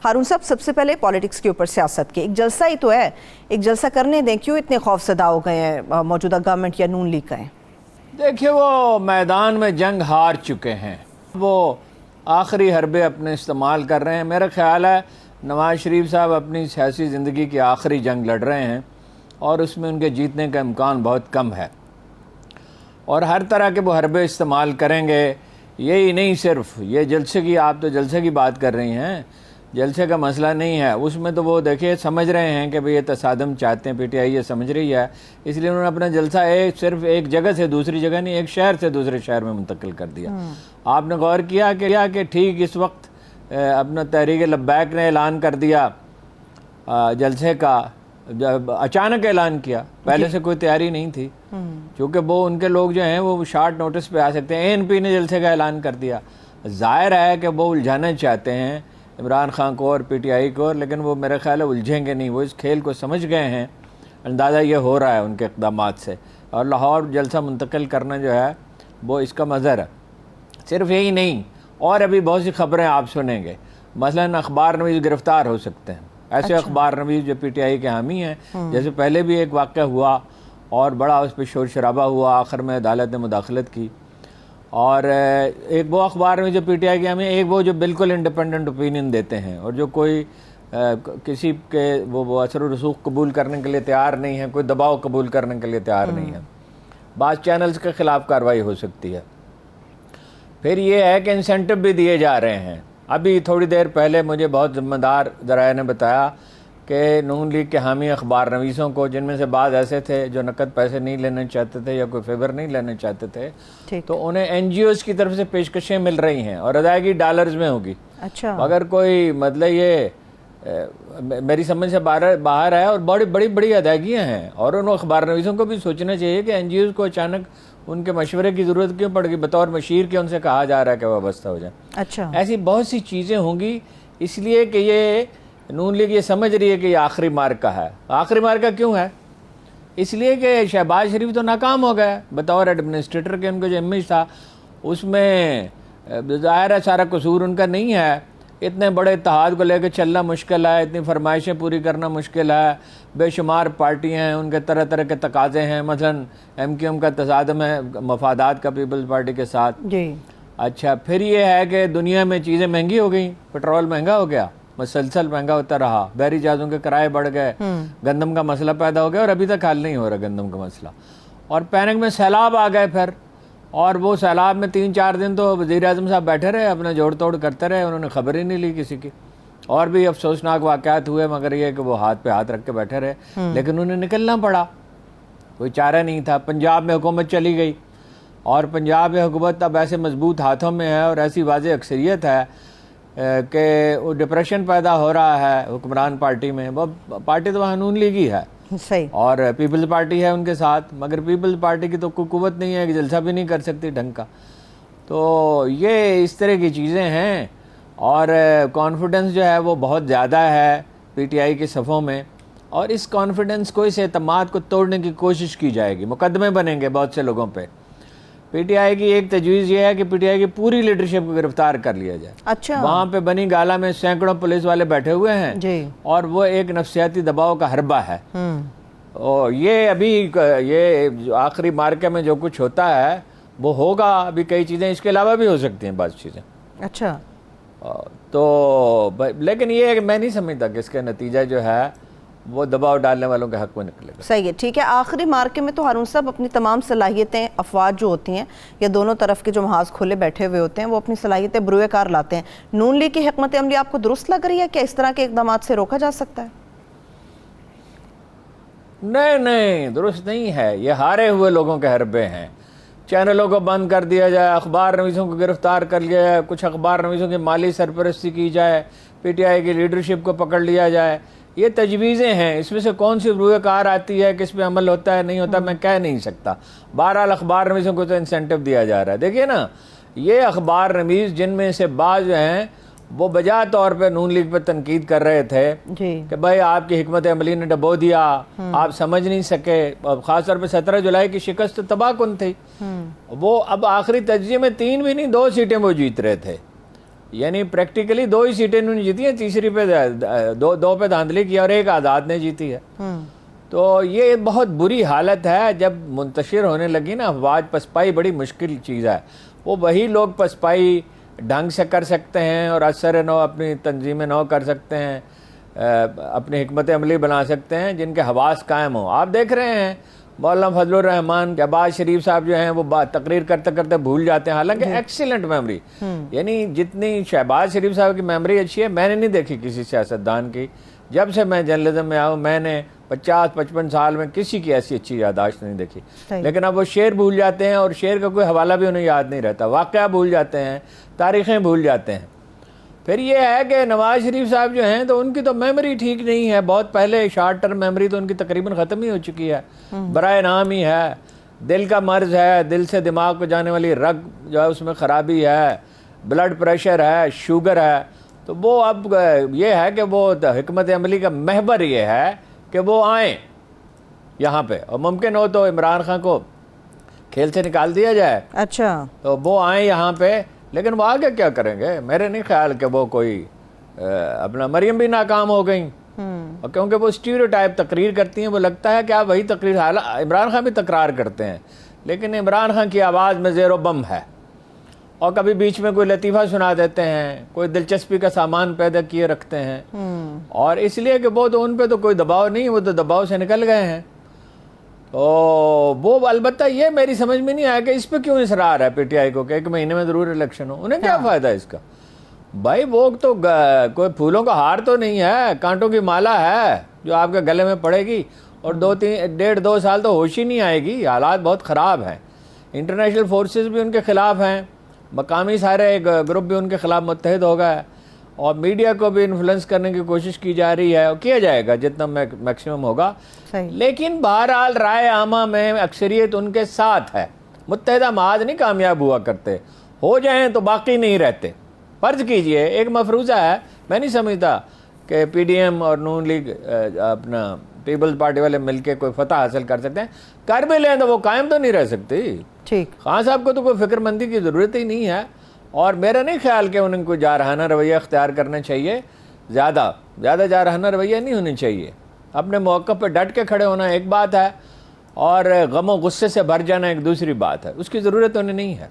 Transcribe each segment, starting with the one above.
ہارون صاحب سب سے پہلے پالیٹکس کے اوپر سیاست کے ایک جلسہ ہی تو ہے، ایک جلسہ کرنے دیں، کیوں اتنے خوف زدہ ہو گئے ہیں موجودہ گورنمنٹ یا نون لیگ کا ہیں؟ دیکھیے وہ میدان میں جنگ ہار چکے ہیں، وہ آخری حربے اپنے استعمال کر رہے ہیں۔ میرا خیال ہے نواز شریف صاحب اپنی سیاسی زندگی کی آخری جنگ لڑ رہے ہیں اور اس میں ان کے جیتنے کا امکان بہت کم ہے، اور ہر طرح کے وہ حربے استعمال کریں گے۔ یہی نہیں صرف یہ جلسے کی، آپ تو جلسے کی بات کر رہی ہیں، جلسے کا مسئلہ نہیں ہے اس میں، تو وہ دیکھیے سمجھ رہے ہیں کہ یہ تصادم چاہتے ہیں، پی ٹی آئی یہ سمجھ رہی ہے، اس لیے انہوں نے اپنا جلسہ صرف ایک جگہ سے دوسری جگہ نہیں، ایک شہر سے دوسرے شہر میں منتقل کر دیا۔ آپ نے غور کیا کہ ٹھیک اس وقت اپنا تحریک لبیک نے اعلان کر دیا جلسے کا، جب اچانک اعلان کیا، پہلے سے کوئی تیاری نہیں تھی، کیونکہ وہ ان کے لوگ جو ہیں وہ شارٹ نوٹس پہ آ سکتے ہیں۔ ANP نے جلسے کا اعلان کر دیا، ظاہر ہے کہ وہ الجھانا چاہتے ہیں عمران خان کو اور پی ٹی آئی کو، لیکن وہ میرے خیال ہے الجھیں گے نہیں، وہ اس کھیل کو سمجھ گئے ہیں، اندازہ یہ ہو رہا ہے ان کے اقدامات سے، اور لاہور جلسہ منتقل کرنا جو ہے وہ اس کا مظہر ہے۔ صرف یہی نہیں، اور ابھی بہت سی خبریں آپ سنیں گے، مثلا اخبار نویس گرفتار ہو سکتے ہیں، ایسے اخبار نویس جو پی ٹی آئی کے حامی ہیں، جیسے پہلے بھی ایک واقعہ ہوا اور بڑا اس پہ شور شرابہ ہوا، آخر میں عدالت نے مداخلت کی، اور ایک وہ اخبار میں جو پی ٹی آئی کے حامی، ایک وہ جو بالکل انڈیپینڈنٹ اوپینین دیتے ہیں اور جو کوئی کسی کے وہ اثر و رسوخ قبول کرنے کے لیے تیار نہیں ہے، کوئی دباؤ قبول کرنے کے لیے تیار نہیں ہے۔ بعض چینلز کے خلاف کارروائی ہو سکتی ہے۔ پھر یہ ہے کہ انسینٹو بھی دیے جا رہے ہیں۔ ابھی تھوڑی دیر پہلے مجھے بہت ذمہ دار ذرائع نے بتایا کہ نون لیگ کے حامی اخبار نویسوں کو، جن میں سے بعض ایسے تھے جو نقد پیسے نہیں لینا چاہتے تھے یا کوئی فیور نہیں لینا چاہتے تھے، تو انہیں NGOs کی طرف سے پیشکشیں مل رہی ہیں اور ادائیگی ڈالرز میں ہوگی۔ اچھا، اگر کوئی مطلب یہ میری سمجھ سے باہر ہے، اور بڑی بڑی ادائیگیاں ہیں، اور ان اخبار نویسوں کو بھی سوچنا چاہیے کہ NGOs کو اچانک ان کے مشورے کی ضرورت کیوں پڑ گئی، بطور مشیر کے ان سے کہا جا رہا ہے کہ وابستہ ہو جائیں۔ اچھا، ایسی بہت سی چیزیں ہوں گی، اس لیے کہ یہ نون لیگ یہ سمجھ رہی ہے کہ یہ آخری مارکا ہے۔ آخری مارکا کیوں ہے؟ اس لیے کہ شہباز شریف تو ناکام ہو گئے بطور ایڈمنسٹریٹر کے، ان کا جو امیج تھا اس میں ظاہر ہے سارا قصور ان کا نہیں ہے۔ اتنے بڑے اتحاد کو لے کے چلنا مشکل ہے، اتنی فرمائشیں پوری کرنا مشکل ہے، بے شمار پارٹیاں ہیں، ان کے طرح طرح کے تقاضے ہیں، مثلا MQM کا تصادم ہے مفادات کا پیپلز پارٹی کے ساتھ۔ جی اچھا، پھر یہ ہے کہ دنیا میں چیزیں مہنگی ہو گئیں، پیٹرول مہنگا ہو گیا، مسلسل مہنگا ہوتا رہا، بحری جہازوں کے کرائے بڑھ گئے، گندم کا مسئلہ پیدا ہو گیا، اور ابھی تک حل نہیں ہو رہا گندم کا مسئلہ، اور پینک میں سیلاب آ گئے پھر، اور وہ سیلاب میں 3-4 دن تو وزیر اعظم صاحب بیٹھے رہے، اپنا جوڑ توڑ کرتے رہے، انہوں نے خبر ہی نہیں لی کسی کی، اور بھی افسوسناک واقعات ہوئے، مگر یہ کہ وہ ہاتھ پہ ہاتھ رکھ کے بیٹھے رہے، لیکن انہیں نکلنا پڑا، کوئی چارہ نہیں تھا۔ پنجاب میں حکومت چلی گئی، اور پنجاب میں حکومت اب ایسے مضبوط ہاتھوں میں ہے اور ایسی واضح اکثریت ہے کہ وہ ڈپریشن پیدا ہو رہا ہے حکمران پارٹی میں۔ وہ پارٹی تو وہاں نون لیگ ہی ہے، صحیح، اور پیپلز پارٹی ہے ان کے ساتھ، مگر پیپلز پارٹی کی تو کوئی قوت نہیں ہے کہ جلسہ بھی نہیں کر سکتی ڈھنگ کا۔ تو یہ اس طرح کی چیزیں ہیں، اور کانفیڈنس جو ہے وہ بہت زیادہ ہے پی ٹی آئی کے صفوں میں، اور اس کانفیڈنس کو، اس اعتماد کو توڑنے کی کوشش کی جائے گی، مقدمے بنیں گے بہت سے لوگوں پہ۔ پی ٹی آئی کی ایک تجویز یہ ہے کہ پی ٹی آئی کی پوری لیڈرشپ کو گرفتار کر لیا جائے۔ اچھا، وہاں پہ بنی گالا میں سینکڑوں پولیس والے بیٹھے ہوئے ہیں، جی، اور وہ ایک نفسیاتی دباؤ کا حربہ ہے۔ اور یہ ابھی یہ آخری مارکے میں جو کچھ ہوتا ہے وہ ہوگا، ابھی کئی چیزیں اس کے علاوہ بھی ہو سکتی ہیں بعض چیزیں۔ اچھا، تو لیکن یہ ہے کہ میں نہیں سمجھتا کہ اس کا نتیجہ جو ہے وہ دباؤ ڈالنے والوں کے حق میں نکلے گا۔ صحیح ہے، ٹھیک ہے۔ آخری مارکے میں تو ہارون صاحب اپنی تمام صلاحیتیں، افواج جو ہوتی ہیں یا دونوں طرف کے جو محاذ کھلے بیٹھے ہوئے ہوتے ہیں، وہ اپنی صلاحیتیں بروئے کار لاتے ہیں۔ نون لیگ کی حکمت عملی آپ کو درست لگ رہی ہے کہ اس طرح کے اقدامات سے روکا جا سکتا ہے؟ نہیں، درست نہیں ہے، یہ ہارے ہوئے لوگوں کے حربے ہیں۔ چینلوں کو بند کر دیا جائے، اخبار نویسوں کو گرفتار کر لیا جائے، کچھ اخبار نویسوں کی مالی سرپرستی کی جائے، پی ٹی آئی کی لیڈرشپ کو پکڑ لیا جائے، یہ تجویزیں ہیں۔ اس میں سے کون سی روئے کار آتی ہے، کس پہ عمل ہوتا ہے نہیں ہوتا، میں کہہ نہیں سکتا۔ بہرحال اخبار نویسوں کو تو انسینٹو دیا جا رہا ہے۔ دیکھیے نا، یہ اخبار نویس جن میں سے بعض جو ہیں وہ بجا طور پہ نون لیگ پہ تنقید کر رہے تھے کہ بھائی آپ کی حکمت عملی نے ڈبو دیا، آپ سمجھ نہیں سکے، خاص طور پہ 17 جولائی کی شکست تو تباہ کن تھی۔ وہ اب آخری تجزیے میں 3 بھی نہیں 2 سیٹیں وہ جیت رہے تھے، یعنی پریکٹیکلی 2 ہی سیٹیں انہوں نے جیتی ہیں, تیسری پہ دو پہ دھاندلی کی اور 1 آزاد نے جیتی ہے. تو یہ بہت بری حالت ہے. جب منتشر ہونے لگی نا افواج, پسپائی بڑی مشکل چیز ہے. وہ وہی لوگ پسپائی ڈھنگ سے کر سکتے ہیں اور اثر نو اپنی تنظیم نو کر سکتے ہیں, اپنی حکمت عملی بنا سکتے ہیں جن کے حواس قائم ہوں. آپ دیکھ رہے ہیں مولانا فضل الرحمان شہباز شریف صاحب جو ہیں وہ تقریر کرتے کرتے بھول جاتے ہیں, حالانکہ ایکسیلنٹ میموری. یعنی جتنی شہباز شریف صاحب کی میموری اچھی ہے میں نے نہیں دیکھی کسی سیاستدان کی. جب سے میں جرنلزم میں آؤں میں نے 50-55 سال میں کسی کی ایسی اچھی یادداشت نہیں دیکھی. لیکن اب وہ شعر بھول جاتے ہیں اور شعر کا کوئی حوالہ بھی انہیں یاد نہیں رہتا, واقعہ بھول جاتے ہیں, تاریخیں بھول جاتے ہیں. پھر یہ ہے کہ نواز شریف صاحب جو ہیں تو ان کی تو میموری ٹھیک نہیں ہے. بہت پہلے شارٹ ٹرم میموری تو ان کی تقریباً ختم ہی ہو چکی ہے, برائے نام ہی ہے. دل کا مرض ہے, دل سے دماغ کو جانے والی رگ جو ہے اس میں خرابی ہے, بلڈ پریشر ہے, شوگر ہے. تو وہ اب یہ ہے کہ وہ حکمت عملی کا محور یہ ہے کہ وہ آئیں یہاں پہ, اور ممکن ہو تو عمران خان کو کھیل سے نکال دیا جائے. اچھا, تو وہ آئیں یہاں پہ, لیکن وہ آگے کیا کریں گے؟ میرے نہیں خیال کہ وہ کوئی اپنا مریم بھی ناکام ہو گئیں, اور کیونکہ وہ اسٹیریوٹائپ تقریر کرتی ہیں. وہ لگتا ہے کہ آپ وہی تقریر, عمران خان بھی تکرار کرتے ہیں لیکن عمران خان کی آواز میں زیر و بم ہے, اور کبھی بیچ میں کوئی لطیفہ سنا دیتے ہیں, کوئی دلچسپی کا سامان پیدا کیے رکھتے ہیں. اور اس لیے کہ وہ تو ان پہ تو کوئی دباؤ نہیں, وہ تو دباؤ سے نکل گئے ہیں. تو وہ البتہ یہ میری سمجھ میں نہیں آیا کہ اس پہ کیوں اصرار ہے پی ٹی آئی کو کہ 1 مہینے میں ضرور الیکشن ہو. انہیں کیا فائدہ ہے اس کا؟ بھائی وہ تو کوئی پھولوں کا ہار تو نہیں ہے, کانٹوں کی مالا ہے جو آپ کے گلے میں پڑے گی, اور 1.5-2 سال تو ہوش ہی نہیں آئے گی. حالات بہت خراب ہیں, انٹرنیشنل فورسز بھی ان کے خلاف ہیں, مقامی سارے گروپ بھی ان کے خلاف متحد ہو گئے, اور میڈیا کو بھی انفلوئنس کرنے کی کوشش کی جا رہی ہے, اور کیا جائے گا جتنا میکسیمم ہوگا. لیکن بہرحال رائے عامہ میں اکثریت ان کے ساتھ ہے. متحدہ محاذ نہیں کامیاب ہوا کرتے, ہو جائیں تو باقی نہیں رہتے. فرض کیجئے ایک مفروضہ ہے, میں نہیں سمجھتا کہ پی ڈی ایم اور نون لیگ اپنا پیپلز پارٹی والے مل کے کوئی فتح حاصل کر سکتے ہیں. کر بھی لیں تو وہ قائم تو نہیں رہ سکتی. ٹھیک, خان صاحب کو تو کوئی فکر مندی کی ضرورت ہی نہیں ہے, اور میرا نہیں خیال کہ انہیں کوئی جارحانہ رویہ اختیار کرنا چاہیے. زیادہ جارحانہ رویہ نہیں ہونی چاہیے. اپنے موقع پہ ڈٹ کے کھڑے ہونا ایک بات ہے, اور غم و غصے سے بھر جانا ایک دوسری بات ہے. اس کی ضرورت انہیں نہیں ہے.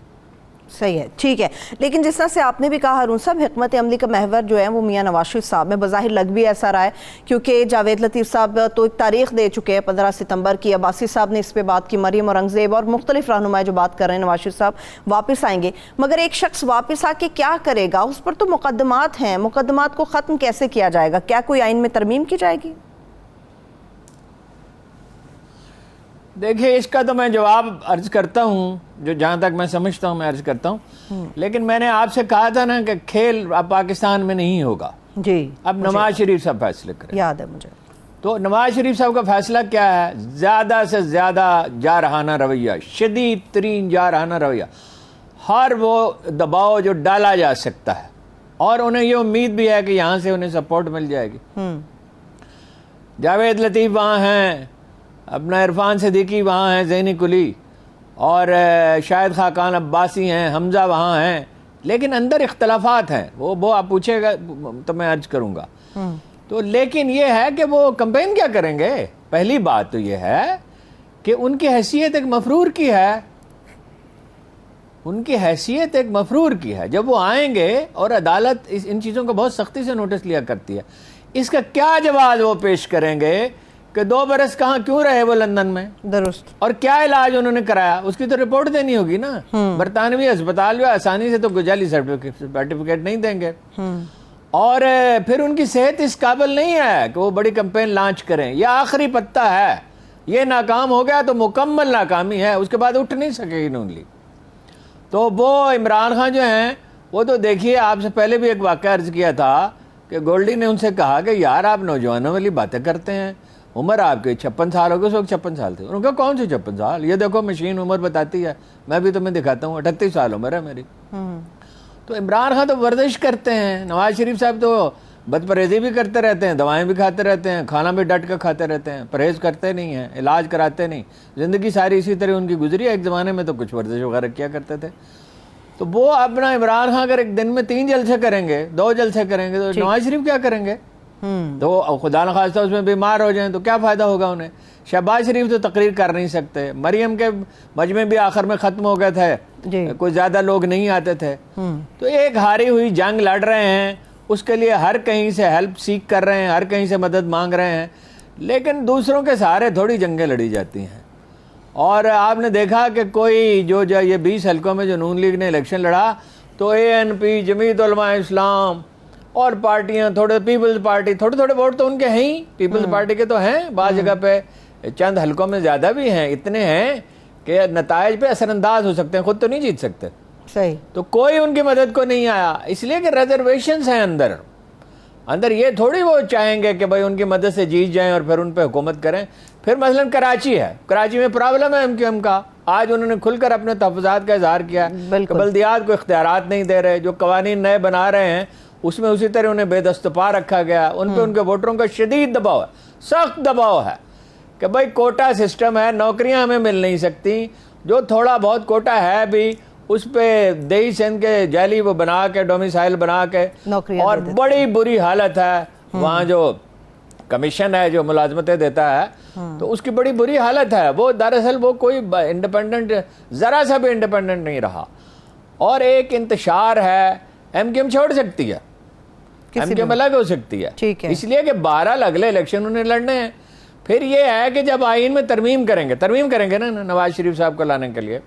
صحیح ہے, ٹھیک ہے. لیکن جس طرح سے آپ نے بھی کہا ہارون صاحب, حکمت عملی کا محور جو ہے وہ میاں نواز شریف صاحب میں بظاہر لگ بھی ایسا رہا ہے, کیونکہ جاوید لطیف صاحب تو ایک تاریخ دے چکے ہیں 15 ستمبر کی. عباسی صاحب نے اس پہ بات کی, مریم اورنگزیب اور مختلف رہنما جو بات کر رہے ہیں نواز شریف صاحب واپس آئیں گے. مگر ایک شخص واپس آ کے کیا کرے گا؟ اس پر تو مقدمات ہیں, مقدمات کو ختم کیسے کیا جائے گا؟ کیا کوئی آئین میں ترمیم کی جائے گی؟ دیکھیں اس کا تو میں جواب عرض کرتا ہوں, جو جہاں تک میں سمجھتا ہوں میں عرض کرتا ہوں. لیکن میں نے آپ سے کہا تھا نا کہ کھیل اب پاکستان میں نہیں ہوگا. جی, اب نواز شریف صاحب فیصلے کریں. یاد ہے مجھے. تو نواز شریف صاحب کا فیصلہ کیا ہے؟ زیادہ سے زیادہ جارحانہ رویہ, شدید ترین جارحانہ رویہ, ہر وہ دباؤ جو ڈالا جا سکتا ہے, اور انہیں یہ امید بھی ہے کہ یہاں سے انہیں سپورٹ مل جائے گی. جاوید لطیف وہاں ہیں, اپنا عرفان صدیقی وہاں ہیں, ذہنی کلی, اور شاہد خاقان عباسی ہیں, حمزہ وہاں ہیں, لیکن اندر اختلافات ہیں. وہ آپ پوچھے گا تو میں عرض کروں گا. تو لیکن یہ ہے کہ وہ کمپین کیا کریں گے؟ پہلی بات تو یہ ہے کہ ان کی حیثیت ایک مفرور کی ہے. ان کی حیثیت ایک مفرور کی ہے. جب وہ آئیں گے, اور عدالت ان چیزوں کو بہت سختی سے نوٹس لیا کرتی ہے, اس کا کیا جواز وہ پیش کریں گے کہ 2 برس کہاں کیوں رہے وہ لندن میں, درست, اور کیا علاج انہوں نے کرایا, اس کی تو رپورٹ دینی ہوگی نا. برطانوی اسپتال جو آسانی سے تو جعلی سرٹیفکیٹ نہیں دیں گے. اور پھر ان کی صحت اس قابل نہیں ہے کہ وہ بڑی کمپین لانچ کریں. یہ آخری پتہ ہے, یہ ناکام ہو گیا تو مکمل ناکامی ہے, اس کے بعد اٹھ نہیں سکے گی نون لیگ. تو وہ عمران خان جو ہیں وہ تو دیکھیے, آپ سے پہلے بھی ایک واقعہ عرض کیا تھا کہ گولڈی نے ان سے کہا کہ یار آپ نوجوانوں والی باتیں کرتے ہیں, عمر آپ کے 56 سال ہو گئے, اس وقت 56 سال تھے. انہوں نے کہا کون سے 56 سال, یہ دیکھو مشین عمر بتاتی ہے, میں بھی تمہیں دکھاتا ہوں, 38 سال عمر ہے میری. تو عمران خان تو ورزش کرتے ہیں, نواز شریف صاحب تو بد پرہیزی بھی کرتے رہتے ہیں, دوائیں بھی کھاتے رہتے ہیں, کھانا بھی ڈٹ کے کھاتے رہتے ہیں, پرہیز کرتے نہیں ہیں, علاج کراتے نہیں. زندگی ساری اسی طرح ان کی گزری ہے. ایک زمانے میں تو کچھ ورزش وغیرہ کیا کرتے تھے. تو وہ اپنا عمران خان اگر ایک دن میں 3 جلسے کریں گے 2 جلسے کریں گے تو نواز شریف کیا کریں گے؟ تو خدا نخواستہ اس میں بیمار ہو جائیں تو کیا فائدہ ہوگا انہیں؟ شہباز شریف تو تقریر کر نہیں سکتے، مریم کے مجمع بھی آخر میں ختم ہو گئے تھے، کوئی زیادہ لوگ نہیں آتے تھے، تو ایک ہاری ہوئی جنگ لڑ رہے ہیں، اس کے لیے ہر کہیں سے ہیلپ سیک کر رہے ہیں، ہر کہیں سے مدد مانگ رہے ہیں، لیکن دوسروں کے سہارے تھوڑی جنگیں لڑی جاتی ہیں۔ اور آپ نے دیکھا کہ کوئی جو یہ 20 حلقوں میں جو نون لیگ نے الیکشن لڑا تو ANP، جمعیت علماء اسلام اور پارٹیاں، تھوڑے پیپلز پارٹی، تھوڑے ووٹ تو ان کے ہیں ہی، پیپلز پارٹی کے تو ہیں، بعض جگہ پہ چند حلقوں میں زیادہ بھی ہیں، اتنے ہیں کہ نتائج پہ اثر انداز ہو سکتے ہیں، خود تو نہیں جیت سکتے۔ صحیح۔ تو کوئی ان کی مدد کو نہیں آیا، اس لیے کہ ریزرویشنز ہیں اندر یہ تھوڑی وہ چاہیں گے کہ بھائی ان کی مدد سے جیت جائیں اور پھر ان پہ حکومت کریں۔ پھر مثلا کراچی ہے، کراچی میں پرابلم ہے MQM کا، آج انہوں نے کھل کر اپنے تحفظات کا اظہار کیا کہ بلدیات کو اختیارات نہیں دے رہے، جو قوانین نئے بنا رہے ہیں اس میں اسی طرح انہیں بے دست و پا رکھا گیا، ان پہ ان کے ووٹروں کا شدید دباؤ ہے، سخت دباؤ ہے کہ بھائی کوٹا سسٹم ہے، نوکریاں ہمیں مل نہیں سکتی، جو تھوڑا بہت کوٹا ہے بھی اس پہ دیہی سندھ کے جیلی وہ بنا کے ڈومیسائل بنا کے، اور بڑی بری حالت ہے وہاں جو کمیشن ہے جو ملازمتیں دیتا ہے تو اس کی بڑی بری حالت ہے، وہ دراصل وہ کوئی انڈیپینڈنٹ، ذرا سا بھی انڈیپینڈنٹ نہیں رہا، اور ایک انتشار ہے، MQM چھوڑ سکتی ہے، MQM الگ ہو سکتی ہے، اس لیے کہ 12 اگلے الیکشن انہیں لڑنے ہیں۔ پھر یہ ہے کہ جب آئین میں ترمیم کریں گے نا نواز شریف صاحب کو لانے کے لیے،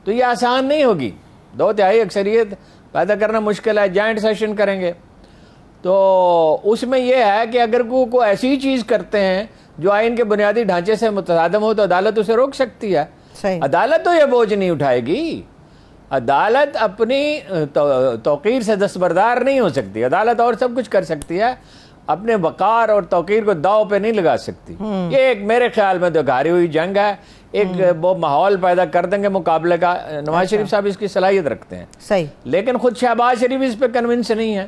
تو یہ آسان نہیں ہوگی، 2/3 اکثریت پیدا کرنا مشکل ہے، جوائنٹ سیشن کریں گے، تو اس میں یہ ہے کہ اگر کوئی ایسی چیز کرتے ہیں جو آئین کے بنیادی ڈھانچے سے متصادم ہو تو عدالت اسے روک سکتی ہے۔ عدالت تو یہ بوجھ نہیں اٹھائے گی، عدالت اپنی توقیر سے دستبردار نہیں ہو سکتی، عدالت اور سب کچھ کر سکتی ہے، اپنے وقار اور توقیر کو داؤ پہ نہیں لگا سکتی۔ یہ ایک میرے خیال میں تو ہاری ہوئی جنگ ہے، ایک وہ ماحول پیدا کر دیں گے مقابلے کا، نواز شریف صاحب اس کی صلاحیت رکھتے ہیں، لیکن خود شہباز شریف اس پہ کنونس نہیں ہے۔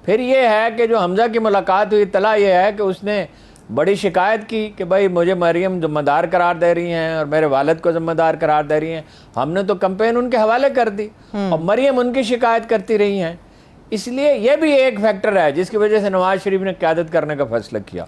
پھر یہ ہے کہ جو حمزہ کی ملاقات ہوئی، اطلاع یہ ہے کہ اس نے بڑی شکایت کی کہ بھائی مجھے مریم ذمہ دار قرار دے رہی ہیں اور میرے والد کو ذمہ دار قرار دے رہی ہیں، ہم نے تو کمپین ان کے حوالے کر دی اور مریم ان کی شکایت کرتی رہی ہیں، اس لیے یہ بھی ایک فیکٹر ہے جس کی وجہ سے نواز شریف نے قیادت کرنے کا فیصلہ کیا۔